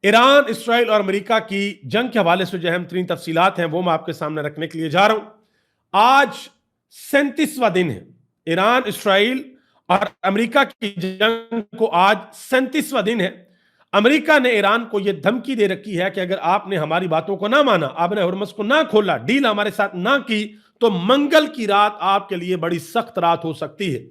Iran, Israel और America की जंग के हवाले से जो अहम तरीन तफसीलात हैं वो मैं आपके सामने रखने के लिए जा रहा हूं। आज 37वां दिन है ईरान, इसराइल और अमेरिका की जंग को। आज 37वां दिन है। अमेरिका ने ईरान को यह धमकी दे रखी है कि अगर आपने हमारी बातों को ना माना, आपने हुर्मुज़ को ना खोला, डील हमारे साथ ना की, तो मंगल की रात आपके लिए बड़ी सख्त रात हो सकती है।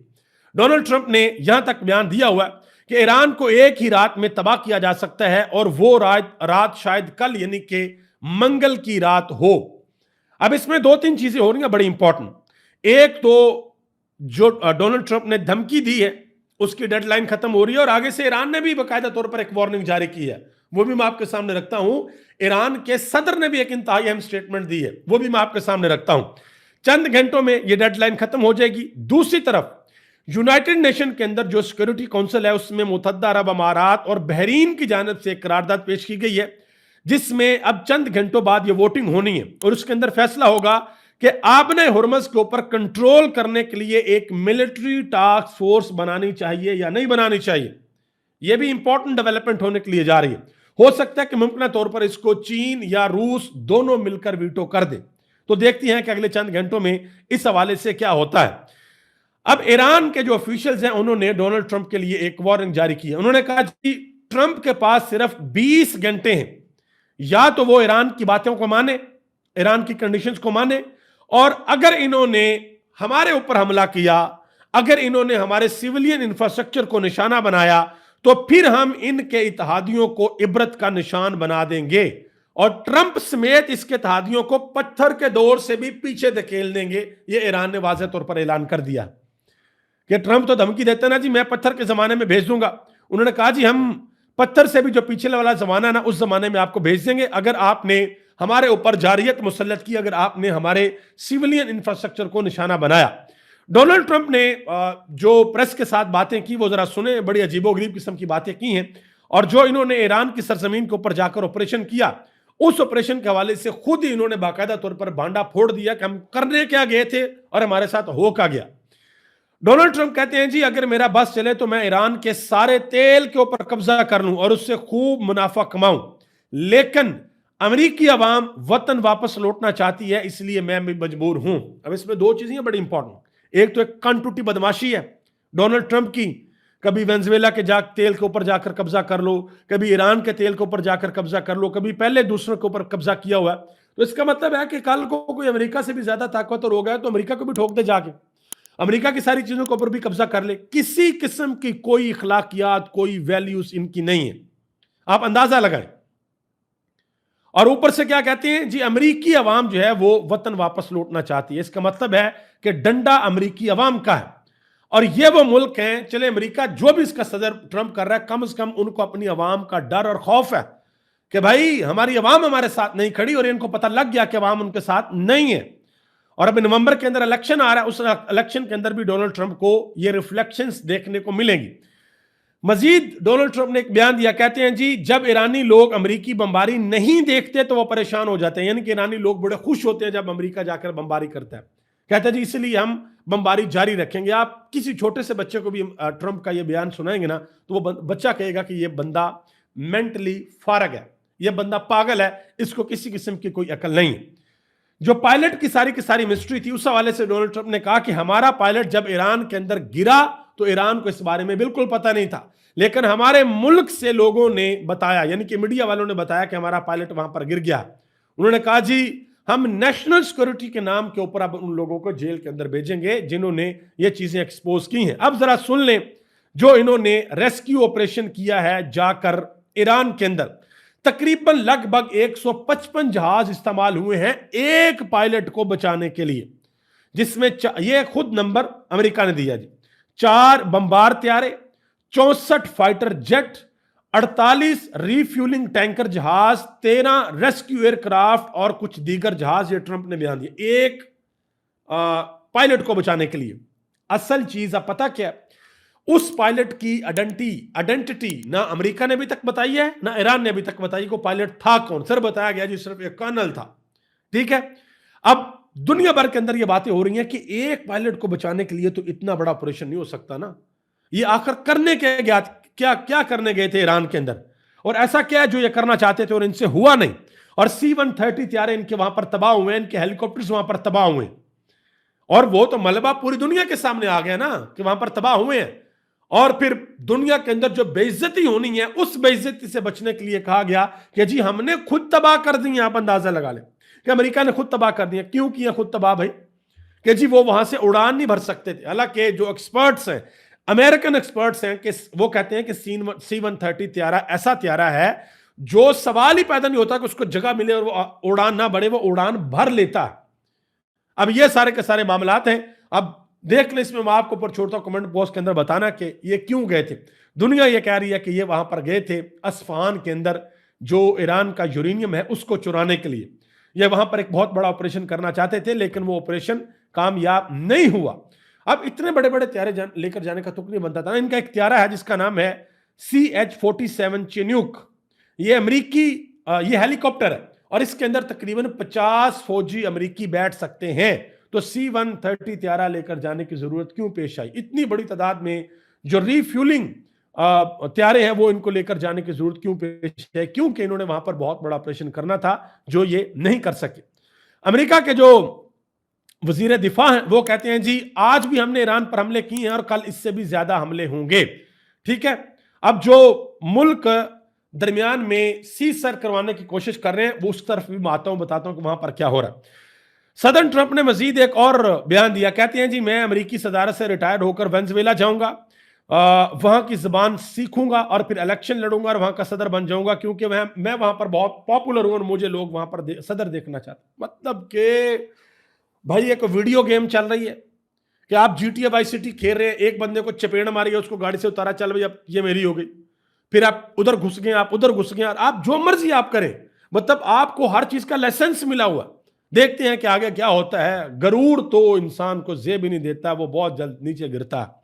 डोनाल्ड ट्रंप ने यहां तक बयान दिया हुआ कि ईरान को एक ही रात में तबाह किया जा सकता है और वो रात शायद कल यानी कि मंगल की रात हो। अब इसमें दो तीन चीजें हो रही हैं बड़ी इंपॉर्टेंट। एक तो जो डोनाल्ड ट्रंप ने धमकी दी है उसकी डेडलाइन खत्म हो रही है और आगे से ईरान ने भी बाकायदा तौर पर एक वार्निंग जारी की है, वो भी मैं आपके सामने रखता हूं। ईरान के सदर ने भी एक इंतहाई अहम स्टेटमेंट दी है, वो भी मैं आपके सामने रखता हूं। चंद घंटों में यह डेडलाइन खत्म हो जाएगी। दूसरी तरफ यूनाइटेड नेशन के अंदर जो सिक्योरिटी काउंसिल है उसमें मुत्तहदा अरब अमारात और बहरीन की जानिब से एक करारदाद पेश की गई है जिसमें अब चंद घंटों बाद यह वोटिंग होनी है और उसके अंदर फैसला होगा कि आपने हुर्मुज़ के ऊपर कंट्रोल करने के लिए एक मिलिट्री टास्क फोर्स बनानी चाहिए या नहीं बनानी चाहिए। यह भी इंपॉर्टेंट डेवलपमेंट होने के लिए जा रही है। हो सकता है कि मुमकिन तौर पर इसको चीन या रूस दोनों मिलकर वीटो कर दे। तो देखते हैं कि अगले चंद घंटों में इस हवाले से क्या होता है। अब ईरान के जो ऑफिशियल्स हैं उन्होंने डोनाल्ड ट्रंप के लिए एक वार्निंग जारी की है। उन्होंने कहा कि ट्रंप के पास सिर्फ 20 घंटे हैं, या तो वो ईरान की बातों को माने, ईरान की कंडीशंस को माने, और अगर इन्होंने हमारे ऊपर हमला किया, अगर इन्होंने हमारे सिविलियन इंफ्रास्ट्रक्चर को निशाना बनाया, तो फिर हम इनके इत्तेहादियों को इबरत का निशान बना देंगे और ट्रंप समेत इसके इत्तेहादियों को पत्थर के दौर से भी पीछे धकेल देंगे। यह ईरान ने वाज़ेह तौर पर ऐलान कर दिया कि ट्रंप तो धमकी देते ना जी मैं पत्थर के जमाने में भेज दूंगा। उन्होंने कहा जी हम पत्थर से भी जो पिछले वाला जमाना ना उस जमाने में आपको भेज देंगे अगर आपने हमारे ऊपर जारियत मुसल्लत की, अगर आपने हमारे सिविलियन इंफ्रास्ट्रक्चर को निशाना बनाया। डोनाल्ड ट्रंप ने जो प्रेस के साथ बातें की वो जरा सुने, बड़ी अजीबोगरीब किस्म की बातें की हैं। और जो इन्होंने ईरान की सरजमीन के ऊपर जाकर ऑपरेशन किया, उस ऑपरेशन के हवाले से खुद ही इन्होंने बाकायदा तौर पर भांडा फोड़ दिया कि हम करने क्या गए थे और हमारे साथ हो क्या गया। डोनाल्ड ट्रंप कहते हैं जी अगर मेरा बस चले तो मैं ईरान के सारे तेल के ऊपर कब्जा कर लूं और उससे खूब मुनाफा कमाऊं, लेकिन अमेरिकी अवाम वतन वापस लौटना चाहती है इसलिए मैं भी मजबूर हूं। अब इसमें दो चीजें बड़ी इंपॉर्टेंट। एक तो एक कानटूटी बदमाशी है डोनाल्ड ट्रंप की, कभी वेनेजुएला के तेल के ऊपर जाकर कब्जा कर लो, कभी ईरान के तेल के ऊपर जाकर कब्जा कर लो, कभी पहले दूसरों के ऊपर कब्जा किया हुआ है। तो इसका मतलब है कि कल को कोई अमेरिका से भी ज्यादा ताकतवर हो गया तो अमेरिका को भी ठोक दे जाके, अमेरिका की सारी चीजों के ऊपर भी कब्जा कर ले। किसी किस्म की कोई इखलाकियात, कोई वैल्यूज इनकी नहीं है, आप अंदाजा लगाएं। और ऊपर से क्या कहते हैं जी अमेरिकी अवाम जो है वो वतन वापस लौटना चाहती है। इसका मतलब है कि डंडा अमेरिकी अवाम का है और ये वो मुल्क हैं, चले अमेरिका जो भी इसका सदर ट्रंप कर रहा है कम से कम उनको अपनी अवाम का डर और खौफ है कि भाई हमारी अवाम हमारे साथ नहीं खड़ी, और इनको पता लग गया कि अवाम उनके साथ नहीं है। और अब नवंबर के अंदर इलेक्शन आ रहा है, उस इलेक्शन के अंदर भी डोनाल्ड ट्रंप को ये रिफ्लेक्शंस देखने को मिलेंगी। मजीद डोनाल्ड ट्रंप ने एक बयान दिया, कहते हैं जी जब ईरानी लोग अमेरिकी बमबारी नहीं देखते तो वो परेशान हो जाते हैं, यानी कि ईरानी लोग बड़े खुश होते हैं जब अमेरिका जाकर बमबारी करता है। कहते हैं जी इसलिए हम बमबारी जारी रखेंगे। आप किसी छोटे से बच्चे को भी ट्रंप का ये बयान सुनाएंगे ना तो वो बच्चा कहेगा कि ये बंदा मेंटली फारग है, ये बंदा पागल है, इसको किसी किस्म की कोई अकल नहीं है। जो पायलट की सारी मिस्ट्री थी उस हवाले से डोनाल्ड ट्रंप ने कहा कि हमारा पायलट जब ईरान के अंदर गिरा तो ईरान को इस बारे में बिल्कुल पता नहीं था, लेकिन हमारे मुल्क से लोगों ने बताया, यानी कि मीडिया वालों ने बताया कि हमारा पायलट वहां पर गिर गया। उन्होंने कहा जी हम नेशनल सिक्योरिटी के नाम के ऊपर अब उन लोगों को जेल के अंदर भेजेंगे जिन्होंने ये चीजें एक्सपोज की हैं। अब जरा सुन लें जो इन्होंने रेस्क्यू ऑपरेशन किया है जाकर ईरान के अंदर। तकरीबन लगभग 155 जहाज इस्तेमाल हुए हैं एक पायलट को बचाने के लिए, जिसमें ये खुद नंबर अमेरिका ने दिया जी, 4 बमबार त्यारे, 64 फाइटर जेट, 48 रिफ्यूलिंग टैंकर जहाज, 13 रेस्क्यू एयरक्राफ्ट और कुछ दीगर जहाज, ये ट्रंप ने बयान दिया एक पायलट को बचाने के लिए। असल चीज आप पता क्या है, उस पायलट की आइडेंटिटी ना अमेरिका ने अभी तक बताई है ना ईरान ने अभी तक बताई को पायलट था कौन। सर बताया गया जी सिर्फ एक कर्नल था, ठीक है। अब दुनिया भर के अंदर ये बातें हो रही हैं कि एक पायलट को बचाने के लिए तो इतना बड़ा ऑपरेशन नहीं हो सकता ना, ये आखिर करने के क्या क्या करने गए थे ईरान के अंदर। और ऐसा क्या है जो ये करना चाहते थे और इनसे हुआ नहीं। और C-130 त्यारे इनके वहां पर तबाह हुए, इनके हेलीकॉप्टर्स वहां पर तबाह हुए, और वो तो मलबा पूरी दुनिया के सामने आ गया ना कि वहां पर तबाह हुए हैं। और फिर दुनिया के अंदर जो बेइज्जती होनी है, उस बेइज्जती से बचने के लिए कहा गया कि जी हमने खुद तबाह कर दी। आप अंदाजा लगा लें कि अमेरिका ने खुद तबाह कर दिया। क्यों किया खुद तबाह भाई? कि जी वो वहां से उड़ान नहीं भर सकते थे। हालांकि जो एक्सपर्ट्स हैं, अमेरिकन एक्सपर्ट्स हैं, कि वो कहते हैं कि C-130 त्यारा ऐसा त्यारा है जो सवाल ही पैदा नहीं होता कि उसको जगह मिले और वो उड़ान ना बढ़े, वो उड़ान भर लेता। अब ये सारे के सारे मामलात हैं। अब देख ले, इसमें मैं आपको ऊपर छोड़ता हूं, कमेंट बॉक्स के अंदर बताना कि ये क्यों गए थे। दुनिया ये कह रही है कि ये वहां पर गए थे अस्फहान के अंदर जो ईरान का यूरेनियम है उसको चुराने के लिए। ये वहां पर एक बहुत बड़ा ऑपरेशन करना चाहते थे, लेकिन वो ऑपरेशन कामयाब नहीं हुआ। अब इतने बड़े बड़े त्यारे लेकर जाने का तुक नहीं बनता था। इनका एक त्यारा है जिसका नाम है CH-47 चिन्यूक। ये अमरीकी ये हेलीकॉप्टर है और इसके अंदर तकरीबन 50 फौजी अमरीकी बैठ सकते हैं। तो C-130 त्यारा लेकर जाने की जरूरत क्यों पेश आई? इतनी बड़ी तादाद में जो रिफ्यूलिंग त्यारे हैं वो इनको लेकर जाने की जरूरत क्यों पेश है? क्योंकि इन्होंने वहां पर बहुत बड़ा ऑपरेशन करना था जो ये नहीं कर सके। अमेरिका के जो वजीर दिफा हैं वो कहते हैं जी आज भी हमने ईरान पर हमले किए हैं और कल इससे भी ज्यादा हमले होंगे। ठीक है, अब जो मुल्क दरमियान में सीजफायर करवाने की कोशिश कर रहे हैं वो उस तरफ भी मैं आता हूं, बताता हूं कि वहां पर क्या हो रहा है। सदर ट्रंप ने मजीद एक और बयान दिया। कहते हैं जी मैं अमेरिकी सदारत से रिटायर होकर वेनेजुएला जाऊंगा, वहां की जबान सीखूंगा और फिर इलेक्शन लड़ूंगा और वहां का सदर बन जाऊंगा, क्योंकि मैं वहां पर बहुत पॉपुलर हूं और मुझे लोग वहां पर सदर देखना चाहते। मतलब के भाई एक वीडियो गेम चल रही है कि आप GTA वाई सिटी खेल रहे हैं, एक बंदे को चपेड़ मारी है, उसको गाड़ी से उतारा, चल भाई अब ये मेरी हो गई, फिर आप उधर घुस गए, आप उधर घुस गए, आप जो मर्जी आप करें। मतलब आपको हर चीज का लाइसेंस मिला हुआ। देखते हैं कि आगे क्या होता है। गरूर तो इंसान को जेब ही नहीं देता, वो बहुत जल्द नीचे गिरता।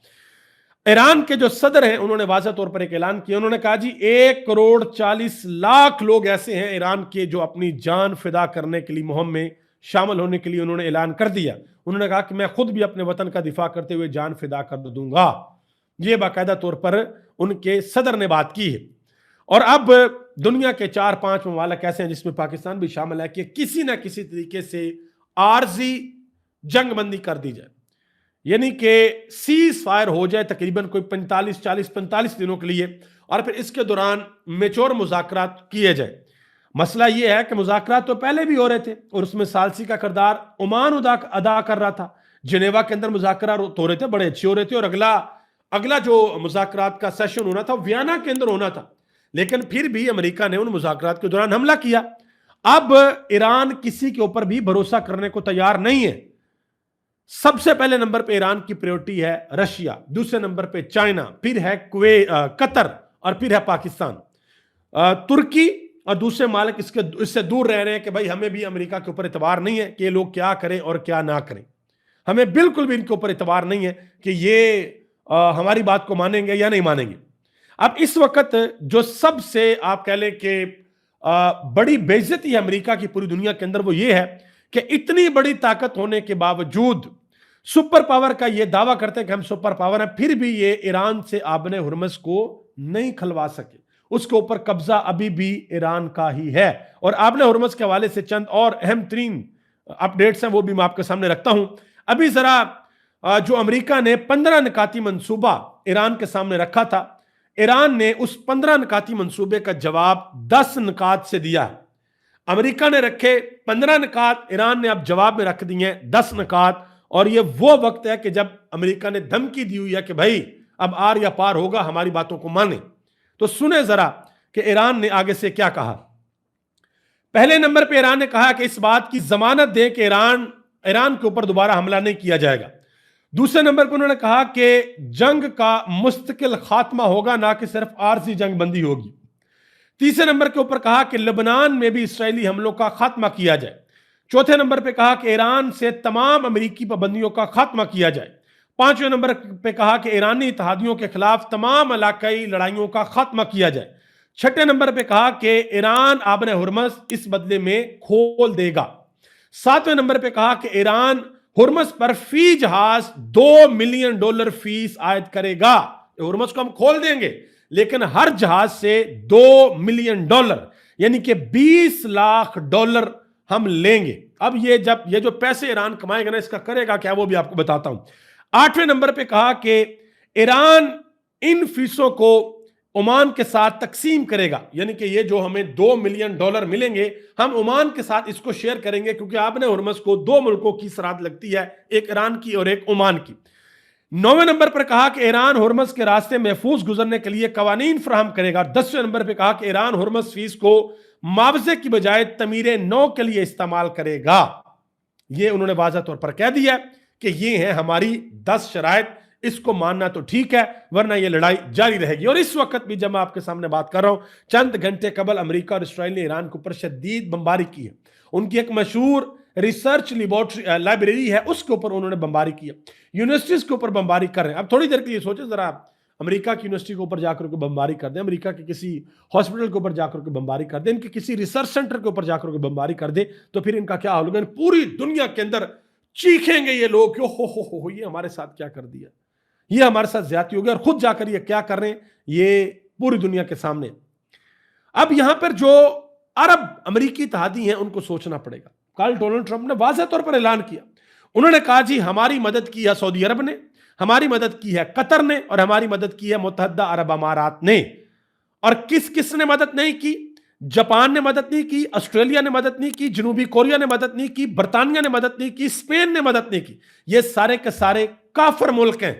ईरान के जो सदर हैं उन्होंने वाज़ह तौर पर एक ऐलान किया। उन्होंने कहा जी 1,40,00,000 लोग ऐसे हैं ईरान के जो अपनी जान फिदा करने के लिए मुहिम में शामिल होने के लिए उन्होंने ऐलान कर दिया। उन्होंने कहा कि मैं खुद भी अपने वतन का दिफा करते हुए जान फिदा कर दूंगा। यह बाकायदा तौर पर उनके सदर ने बात की है। और अब दुनिया के 4-5 ममालिक ऐसे हैं जिसमें पाकिस्तान भी शामिल है कि किसी ना किसी तरीके से आर्जी जंगबंदी कर दी जाए, यानी कि सीज फायर हो जाए तकरीबन कोई 45 दिनों के लिए, और फिर इसके दौरान मेचोर मुज़ाकरात किए जाए। मसला यह है कि मुज़ाकरात तो पहले भी हो रहे थे और उसमें सालसी का किरदार ओमान अदा कर रहा था। जिनेवा के अंदर मुज़ाकरात हो रहे थे, बड़े अच्छे हो रहे थे, और अगला जो मुज़ाकरात का सेशन होना था वियना के अंदर होना था, लेकिन फिर भी अमेरिका ने उन मुज़ाकरात के दौरान हमला किया। अब ईरान किसी के ऊपर भी भरोसा करने को तैयार नहीं है। सबसे पहले नंबर पे ईरान की प्रायोरिटी है रशिया, दूसरे नंबर पे चाइना, फिर है कतर, और फिर है पाकिस्तान। तुर्की और दूसरे मालिक इससे दूर रह रहे हैं कि भाई हमें भी अमेरिका के ऊपर इतबार नहीं है कि ये लोग क्या करें और क्या ना करें। हमें बिल्कुल भी इनके ऊपर इतबार नहीं है कि ये हमारी बात को मानेंगे या नहीं मानेंगे। अब इस वक्त जो सबसे आप कह लें कि बड़ी बेइज्जती है अमेरिका की पूरी दुनिया के अंदर, वो ये है कि इतनी बड़ी ताकत होने के बावजूद सुपर पावर का ये दावा करते हैं कि हम सुपर पावर हैं, फिर भी ये ईरान से आबने हुर्मस को नहीं खलवा सके। उसके ऊपर कब्जा अभी भी ईरान का ही है। और आबने हुर्मस के हवाले से चंद और अहम तरीन अपडेट्स हैं वो भी मैं आपके सामने रखता हूं। अभी जरा जो अमेरिका ने 15 निकाती मंसूबा ईरान के सामने रखा था, ईरान ने उस 15 निकाती मंसूबे का जवाब 10 निकात से दिया। अमेरिका ने रखे 15 निकात, ईरान ने अब जवाब में रख दिए 10 निकात। और ये वो वक्त है कि जब अमेरिका ने धमकी दी हुई है कि भाई अब आर या पार होगा, हमारी बातों को माने। तो सुने जरा कि ईरान ने आगे से क्या कहा। पहले नंबर पे ईरान ने कहा कि इस बात की जमानत दें कि ईरान के ऊपर दोबारा हमला नहीं किया जाएगा। दूसरे नंबर पर उन्होंने कहा कि जंग का मुस्तकिल खात्मा होगा, ना कि सिर्फ आरजी जंग बंदी होगी। तीसरे नंबर के ऊपर कहा कि लेबनान में भी इस्राएली हमलों का खात्मा किया जाए। चौथे नंबर पे कहा कि ईरान से तमाम अमेरिकी पाबंदियों का खात्मा किया जाए। पांचवें नंबर पे कहा कि ईरानी इत्तेहादियों के खिलाफ तमाम इलाकाई लड़ाइयों का खात्मा किया जाए। छठे नंबर पे कहा कि ईरान आबने हुर्मस इस बदले में खोल देगा। सातवें नंबर पे कहा कि ईरान हुर्मस पर फी जहाज $2 मिलियन फीस आयद करेगा। हुर्मस को हम खोल देंगे, लेकिन हर जहाज से $2 मिलियन यानी कि $20 लाख हम लेंगे। अब ये जो पैसे ईरान कमाएगा ना, इसका करेगा क्या वो भी आपको बताता हूं। 8वें नंबर पे कहा कि ईरान इन फीसों को ओमान के साथ तकसीम करेगा, यानी कि ये जो हमें $2 मिलियन मिलेंगे हम ओमान के साथ इसको शेयर करेंगे, क्योंकि आपने हुर्मुज़ को 2 मुल्कों की सरहद लगती है, एक ईरान की और एक ओमान की। 9वें नंबर पर कहा कि ईरान हुर्मुज़ के रास्ते महफूज गुजरने के लिए कवानीन फराहम करेगा। 10वें नंबर पर कहा कि ईरान हुर्मुज़ फीस को मुआवजे की बजाय तमीरे नौ के लिए इस्तेमाल करेगा। यह उन्होंने वाज़ह तौर पर कह दिया कि ये है हमारी 10 शराइत, इसको मानना तो ठीक है वरना यह लड़ाई जारी रहेगी। और इस वक्त भी जब मैं आपके सामने बात कर रहा हूं, चंद घंटे कबल अमेरिका और इसराइल ने ईरान के ऊपर शदीद बमबारी की है। उनकी एक मशहूर रिसर्च लाइब्रेरी है, उसके ऊपर उन्होंने बमबारी की है। यूनिवर्सिटीज के ऊपर बमबारी कर रहे हैं। अब थोड़ी देर के लिए सोचे जरा, अमेरिका की यूनिवर्सिटी के ऊपर जाकर के बमबारी कर दे, अमेरिका के किसी हॉस्पिटल के ऊपर जाकर के बमबारी कर दे, इनके किसी रिसर्च सेंटर के ऊपर जाकर के बमबारी कर दे, तो फिर इनका क्या हाल होगा। पूरी दुनिया के अंदर चीखेंगे ये लोग कि हो ये हमारे साथ क्या कर दिया, ये हमारे साथ ज्यादती हो गई, और खुद जाकर ये क्या कर रहे हैं ये पूरी दुनिया के सामने। अब यहां पर जो अरब अमेरिकी इत्तेहादी हैं उनको सोचना पड़ेगा। कल डोनाल्ड ट्रंप ने वाज़ेह तौर पर ऐलान किया, उन्होंने कहा जी हमारी मदद की है सऊदी अरब ने, हमारी मदद की है कतर ने, और हमारी मदद की है मुत्तहदा अरब अमारात ने। और किस किस ने मदद नहीं की? जापान ने मदद नहीं की, ऑस्ट्रेलिया ने मदद नहीं की, जनूबी कोरिया ने मदद नहीं की, बर्तानिया ने मदद नहीं की, स्पेन ने मदद नहीं की। ये सारे के सारे काफिर मुल्क हैं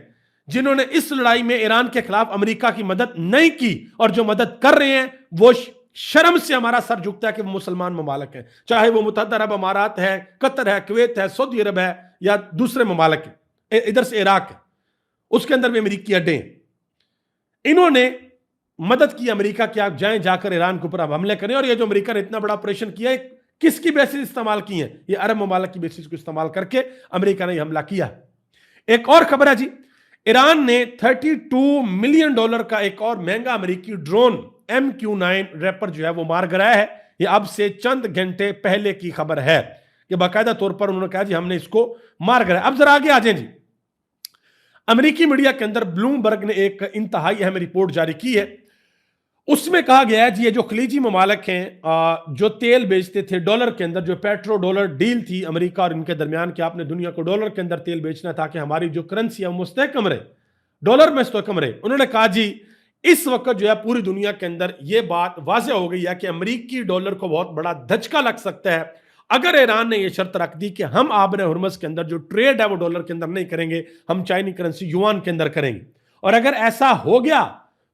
जिन्होंने इस लड़ाई में ईरान के खिलाफ अमेरिका की मदद नहीं की, और जो मदद कर रहे हैं वो शर्म से हमारा सर झुकता है कि वो मुसलमान ममालिक हैं, चाहे वो मुत्तहदा अरब अमारात है, कतर है, कुवैत है, सऊदी अरब है, या दूसरे ममालिक है, इधर से इराक है, उसके अंदर भी अमेरिकी अड्डे हैं। इन्होंने मदद की अमेरिका की, आप जाएं जाकर ईरान के ऊपर आप हमले करें। और ये जो अमेरिका ने इतना बड़ा ऑपरेशन किया है, किसकी बेसिस इस्तेमाल की है? ये अरब ममालिक की बेसिस को इस्तेमाल करके अमेरिका ने हमला किया। एक और खबर है जी, ईरान ने $32 मिलियन का एक और महंगा अमेरिकी ड्रोन MQ-9 रैपर जो है वो मार गिराया है। ये अब से चंद घंटे पहले की खबर है कि बाकायदा तौर पर उन्होंने कहा जी हमने इसको मार गिराया। अब जरा आगे आ जाए जी, अमेरिकी मीडिया के अंदर ब्लूमबर्ग ने एक इंतहाई अहम रिपोर्ट जारी की है। उसमें कहा गया है जी ये जो खलीजी ममालिक हैं जो तेल बेचते थे डॉलर के अंदर, जो पेट्रो डॉलर डील थी अमेरिका और इनके दरमियान कि आपने दुनिया को डॉलर के अंदर तेल बेचना ताकि हमारी जो करेंसी है वो मुस्तहकम रहे, डॉलर में मुस्तहकम रहे। उन्होंने कहा जी इस वक्त जो है पूरी दुनिया के अंदर ये बात वाज़ेह हो गई है कि अमेरिकी डॉलर को बहुत बड़ा धचका लग सकता है अगर ईरान ने यह शर्त रख दी कि हम आबरे हुर्मुज़ के अंदर जो ट्रेड है वो डॉलर के अंदर नहीं करेंगे, हम चाइनी करेंसी युआन के अंदर करेंगे। और अगर ऐसा हो गया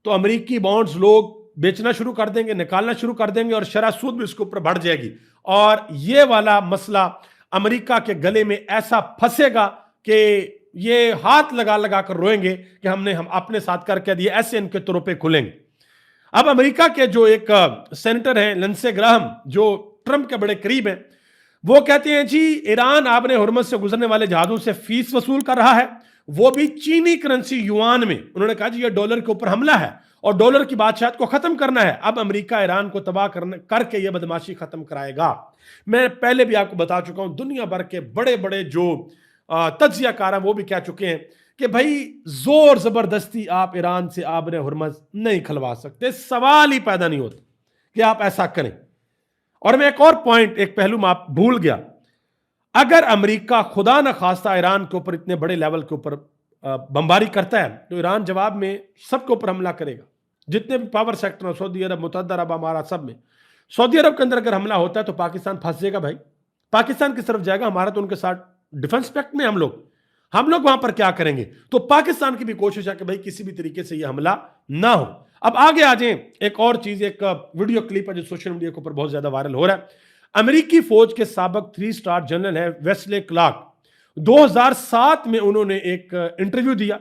तो अमेरिकी बॉन्ड्स लोग बेचना शुरू कर देंगे, निकालना शुरू कर देंगे, और शरह सूद भी इसके ऊपर बढ़ जाएगी। और ये वाला मसला अमेरिका के गले में ऐसा फंसेगा कि ये हाथ लगा लगा कर रोएंगे कि हम अपने साथ करके दिए, ऐसे इनके तुरों खुलेंगे। अब अमेरिका के जो एक सेनेटर हैं लिंडसे ग्राहम, जो ट्रंप के बड़े करीब हैं, वो कहते हैं जी ईरान आबरे हुर्मुज़ से गुजरने वाले जहाजों से फीस वसूल कर रहा है, वो भी चीनी करेंसी युआन में। उन्होंने कहा जी ये डॉलर के ऊपर हमला है और डॉलर की बादशाहत को खत्म करना है। अब अमेरिका ईरान को तबाह करके यह बदमाशी खत्म कराएगा। मैं पहले भी आपको बता चुका हूं, दुनिया भर के बड़े बड़े जो तज्जियाकार हैं वो भी कह चुके हैं कि भाई जोर जबरदस्ती आप ईरान से आबरे हुर्मुज़ नहीं खलवा सकते, सवाल ही पैदा नहीं होता कि आप ऐसा करें। और मैं एक और पॉइंट, एक पहलू मैं आप भूल गया, अगर अमेरिका खुदा न खास्ता ईरान के ऊपर इतने बड़े लेवल के ऊपर बमबारी करता है तो ईरान जवाब में सबके ऊपर हमला करेगा, जितने भी पावर सेक्टर, सऊदी अरब, मुत्तहदा अरब अमारात, सब में। सऊदी अरब के अंदर अगर हमला होता है तो पाकिस्तान फंस जाएगा भाई, पाकिस्तान की तरफ जाएगा, हमारा तो उनके साथ डिफेंस पैक्ट में हम लोग वहां पर क्या करेंगे। तो पाकिस्तान की भी कोशिश है कि भाई किसी भी तरीके से यह हमला ना हो। अब आगे आ जाए, एक और चीज, एक वीडियो क्लिप है जो सोशल मीडिया के ऊपर बहुत ज्यादा वायरल हो रहा है। अमेरिकी फौज के साबिक 3 स्टार जनरल है वेस्ले क्लार्क, 2007 में उन्होंने एक इंटरव्यू दिया।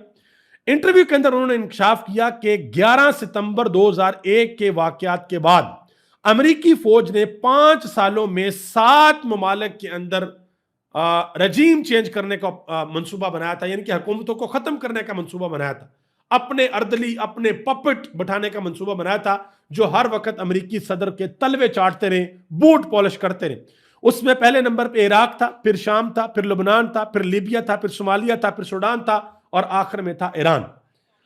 इंटरव्यू के अंदर उन्होंने इंकशाफ किया कि 11 सितंबर 2001 के वाकयात के बाद अमेरिकी फौज ने 5 सालों में 7 ममालिक के अंदर रजीम चेंज करने का मंसूबा बनाया था, यानी कि हुकूमतों को खत्म करने का मंसूबा बनाया था, अपने अर्दली, अपने पपेट बैठाने का मंसूबा बनाया था, जो हर वक्त अमेरिकी सदर के तलवे चाटते रहे, बूट पॉलिश करते रहे। उसमें पहले नंबर पे इराक था, फिर शाम था, फिर लुबनान था, फिर लीबिया था, फिर सोमालिया था, फिर सूडान था, और आखिर में था ईरान।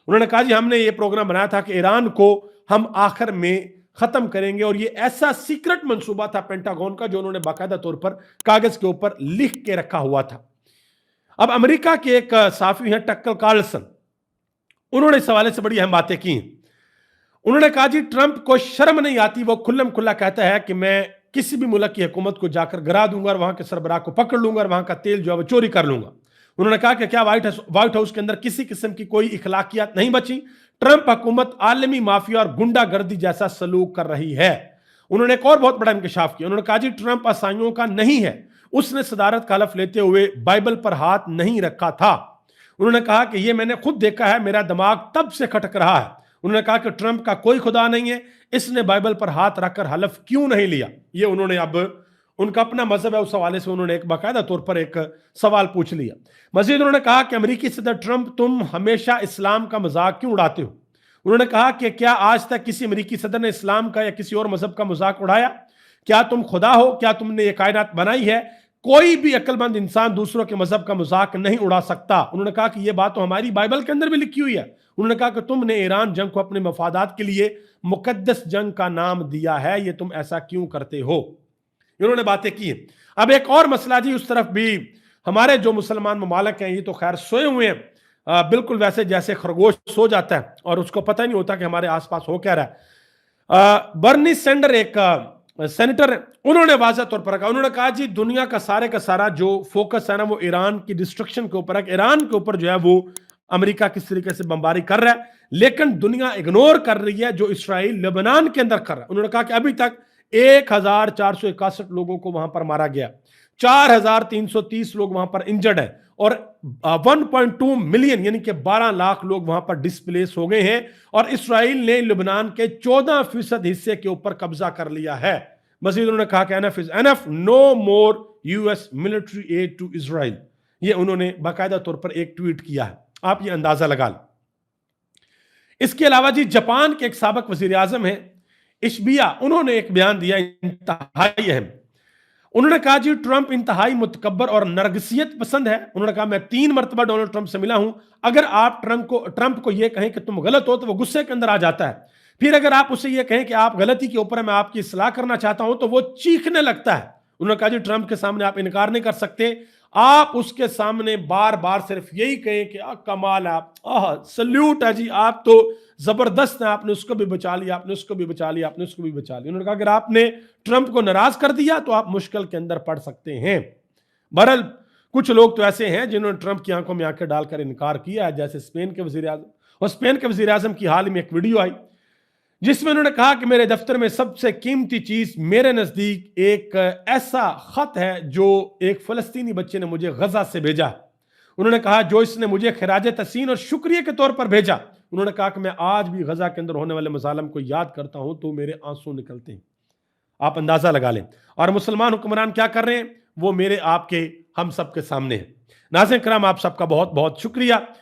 उन्होंने कहा जी हमने ये प्रोग्राम बनाया था कि ईरान को हम आखिर में खत्म करेंगे, और ये ऐसा सीक्रेट मंसूबा था पेंटागन का जो उन्होंने बाकायदा तौर पर कागज के ऊपर लिख के रखा हुआ था। अब अमेरिका के एक साफी हैं टक्कर कार्लसन, उन्होंने इस हवाले से बड़ी अहम बातें की। उन्होंने कहा जी ट्रंप को शर्म नहीं आती, वो खुल्लम खुल्ला कहता है कि मैं किसी भी मुल्क की हुकूमत को जाकर गिरा दूंगा और वहां के सरबराह को पकड़ लूंगा और वहां का तेल जो है वो चोरी कर लूंगा। उन्होंने कहा कि क्या व्हाइट हाउस के अंदर किसी किस्म की कोई इखलाकियात नहीं बची। ट्रंप हुकूमत आलमी माफिया और गुंडागर्दी जैसा सलूक कर रही है। उन्होंने एक और बहुत बड़ा इंकशाफ किया। उन्होंने कहा जी ट्रंप आसाइयों का नहीं है, उसने सदारत का हलफ लेते हुए बाइबल पर हाथ नहीं रखा था। उन्होंने कहा कि यह मैंने खुद देखा है, मेरा दिमाग तब से खटक रहा है। उन्होंने कहा कि ट्रंप का कोई खुदा नहीं है, इसने बाइबल पर हाथ रखकर हलफ क्यों नहीं लिया। ये उन्होंने अब उनका अपना मजहब है, उस हवाले से उन्होंने एक बाकायदा तौर पर एक सवाल पूछ लिया। मजीद उन्होंने कहा कि अमेरिकी सदर ट्रंप तुम हमेशा इस्लाम का मजाक क्यों उड़ाते हो। उन्होंने कहा कि क्या आज तक किसी अमेरिकी सदर ने इस्लाम का या किसी और मजहब का मजाक उड़ाया? क्या तुम खुदा हो? क्या तुमने ये कायनात बनाई है? कोई भी अक्लमंद इंसान दूसरों के मजहब का मजाक नहीं उड़ा सकता। उन्होंने कहा कि यह बात तो हमारी बाइबल के अंदर भी लिखी हुई है। उन्होंने कहा कि तुमने ईरान जंग को अपने मफादात के लिए मुकद्दस जंग का नाम दिया है, ये तुम ऐसा क्यों करते हो। इन्होंने बातें की। अब एक और मसला जी, उस तरफ भी हमारे जो मुसलमान ममालिक हैं ये तो खैर सोए हुए हैं, बिल्कुल वैसे जैसे खरगोश सो जाता है और उसको पता नहीं होता कि हमारे आसपास हो क्या रहा है। बर्नी सैंडर एक सेनेटर है, उन्होंने वाज़ह तौर पर कहा, उन्होंने कहा जी दुनिया का सारा जो फोकस है ना वो ईरान की डिस्ट्रक्शन के ऊपर है। ईरान के ऊपर जो है वो अमेरिका किस तरीके से बमबारी कर रहा है, लेकिन दुनिया इग्नोर कर रही है जो इसराइल लेबनान के अंदर कर रहा है। उन्होंने कहा कि अभी तक 1461 लोगों को वहां पर मारा गया, 4330 लोग वहां पर इंजर्ड हैं और 1.2 मिलियन यानी कि 12 लाख लोग वहां पर डिस्प्लेस हो गए हैं और इसराइल ने लेबनान के 14% हिस्से के ऊपर कब्जा कर लिया है। मजीद उन्होंने कहा कि enough is enough, no more US military aid to Israel. ये उन्होंने बाकायदा तौर पर एक ट्वीट किया है, आप ये अंदाजा लगा लें। इसके अलावा जी जापान के एक साबिक वजीर आजम है इशबिया, उन्होंने एक बयान दिया इंतहाई अहम। उन्होंने कहा जी ट्रंप इंतहाई मुतकब्बर और नरगिसियत पसंद है। उन्होंने कहा मैं 3 मरतबा डोनाल्ड ट्रंप से मिला हूं, अगर आप ट्रंप को यह कहें कि तुम गलत हो तो वो गुस्से के अंदर आ जाता है, फिर अगर आप उसे यह कहें कि आप गलती के ऊपर मैं आपकी इस्लाह करना चाहता हूं तो वो चीखने लगता है। उन्होंने कहा जी ट्रंप के सामने आप इनकार नहीं कर सकते, आप उसके सामने बार बार सिर्फ यही कहें कि कमाल आप सल्यूट है जी, आप तो जबरदस्त है, आपने उसको भी बचा लिया, आपने उसको भी बचा लिया, आपने उसको भी बचा लिया। उन्होंने कहा अगर आपने ट्रंप को नाराज कर दिया तो आप मुश्किल के अंदर पड़ सकते हैं। बहरहाल कुछ लोग तो ऐसे हैं जिन्होंने ट्रंप की आंखों में आंखें डालकर इनकार किया है, जैसे स्पेन के वजीर आजम। और स्पेन के वजीर आजम की हाल में एक वीडियो आई जिसमें उन्होंने कहा कि मेरे दफ्तर में सबसे कीमती चीज मेरे नजदीक एक ऐसा खत है जो एक फलस्तीनी बच्चे ने मुझे गजा से भेजा। उन्होंने कहा जो इसने मुझे खिराजे तहसीन और शुक्रिया के तौर पर भेजा। उन्होंने कहा कि मैं आज भी गजा के अंदर होने वाले मजालम को याद करता हूं तो मेरे आंसू निकलते हैं। आप अंदाजा लगा लें। और मुसलमान हुक्मरान क्या कर रहे हैं, वो मेरे आपके हम सब के सामने है। नाज़रीन करम, आप सबका बहुत बहुत शुक्रिया।